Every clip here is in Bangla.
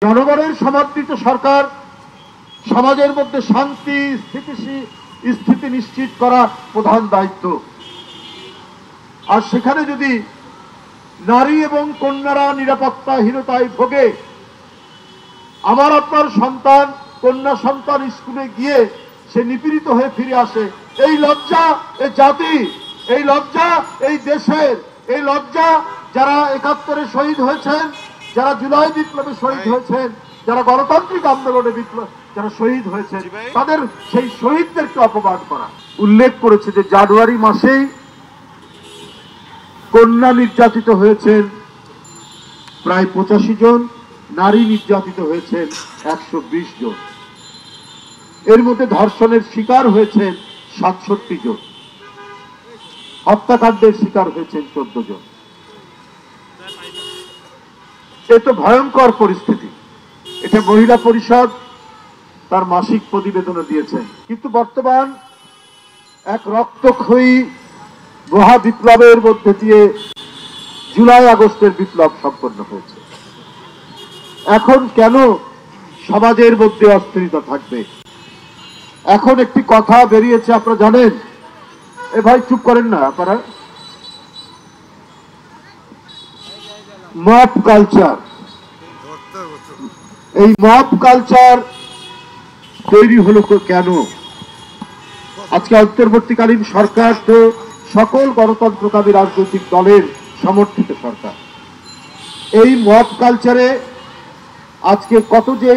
জনগণের সমর্থিত সরকার সমাজের মধ্যে শান্তি স্থিতি নিশ্চিত করা প্রধান দায়িত্ব। আর সেখানে যদি নারী এবং কন্যারা নিরাপত্তাহীনতায় ভোগে, আমার আপনার সন্তান কন্যা সন্তান স্কুলে গিয়ে সে নিপীড়িত হয়ে ফিরে আসে, এই লজ্জা এই জাতি, এই লজ্জা এই দেশের, এই লজ্জা যারা ৭১-এ শহীদ হয়েছেন, যারা জুলাই বিপ্লবে শহীদ হয়েছেন, যারা গণতান্ত্রিক আন্দোলনে যারা শহীদ হয়েছেন, তাদের সেই শহীদদেরকে অপমান করা। উল্লেখ করেছে যে জানুয়ারি মাসেই কন্যা নির্যাতিত হয়েছেন প্রায় ৮৫ জন, নারী নির্যাতিত হয়েছেন ১২০ জন। এর মধ্যে ধর্ষণের শিকার হয়েছেন ৬৭ জন, হত্যাকাণ্ডের শিকার হয়েছেন ১৪ জন। এ তো ভয়ঙ্কর পরিস্থিতি। এটা মহিলা পরিষদ তার মাসিক প্রতিবেদনে দিয়েছেন। কিন্তু বর্তমান এক রক্তক্ষয়ী মহা বিপ্লবের মধ্যে দিয়ে জুলাই আগস্টের বিপ্লব সম্পন্ন হয়েছে। এখন কেন সমাজের মধ্যে অস্থিরতা থাকবে? এখন একটি কথা বেরিয়েছে, আপনারা জানেন। এ ভাই চুপ করেন না আপনারা। মব কালচার, এই মব কালচার তৈরি হলো কেন? আজকে অন্তর্বর্তীকালীন সরকার তো সকল গণতন্ত্রকামী রাজনৈতিক দলের সমর্থিত সরকার। এই মব কালচারে আজকে কত যে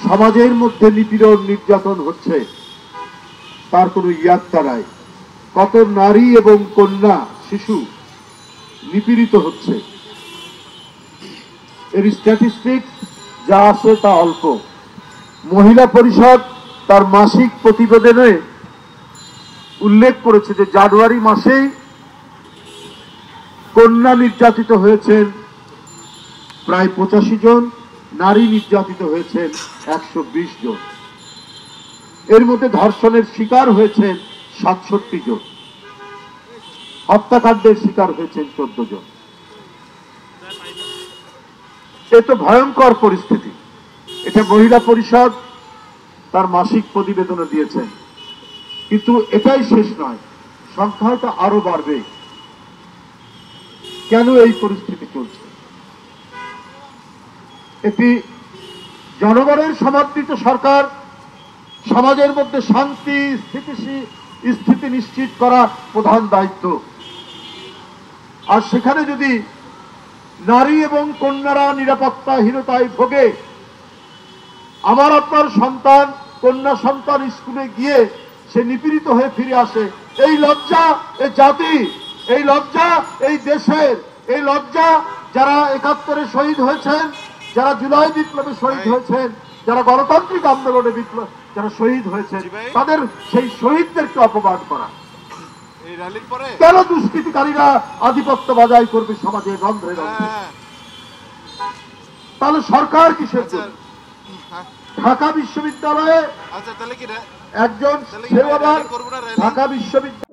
সমাজের মধ্যে নিপীড়ন নির্যাতন হচ্ছে তার কোনো ইয়াত্তা নাই। কত নারী এবং কন্যা শিশু নিপীড়িত হচ্ছে, এর স্ট্যাটিস্টিক্স যা আছে তা অল্প। মহিলা পরিষদ তার মাসিক প্রতিবেদনে উল্লেখ করেছে যে জানুয়ারি মাসেই কন্যা নির্যাতিত হয়েছেন প্রায় ৮৫ জন, নারী নির্যাতিত হয়েছেন ১২০ জন। এর মধ্যে ধর্ষণের শিকার হয়েছেন ৬৭ জন, হত্যাকাণ্ডের শিকার হয়েছেন ১৪ জন। এ তো ভয়ঙ্কর পরিস্থিতি। এটা মহিলা পরিষদ তার মাসিক প্রতিবেদনে দিয়েছেন। কিন্তু এটাই শেষ নয়, সংখ্যাটা আরো বাড়বে। কেন এই পরিস্থিতি চলছে? এটি জনগণের সমর্থিত সরকার সমাজের মধ্যে শান্তি স্থিতি নিশ্চিত করা প্রধান দায়িত্ব। আর সেখানে যদি নারী এবং কন্যারা নিরাপত্তাহীনতায় ভোগে, আমার আপনার সন্তান কন্যা সন্তান স্কুলে গিয়ে সে নিপীড়িত হয়ে ফিরে আসে, এই লজ্জা এই জাতি, এই লজ্জা এই দেশের, এই লজ্জা যারা ৭১-এ শহীদ হয়েছেন, যারা জুলাই বিপ্লবে শহীদ হয়েছেন, যারা গণতান্ত্রিক আন্দোলনে যারা শহীদ হয়েছেন, তাদের সেই শহীদদেরকে অপমান করা। কেন দুষ্কৃতিকারীরা আধিপত্য বজায় করবে সমাজের রন্ধ্রে রন্ধ্রে? তাহলে সরকার কিসের জন্য? ঢাকা বিশ্ববিদ্যালয়ে একজন ঢাকা বিশ্ববিদ্যালয়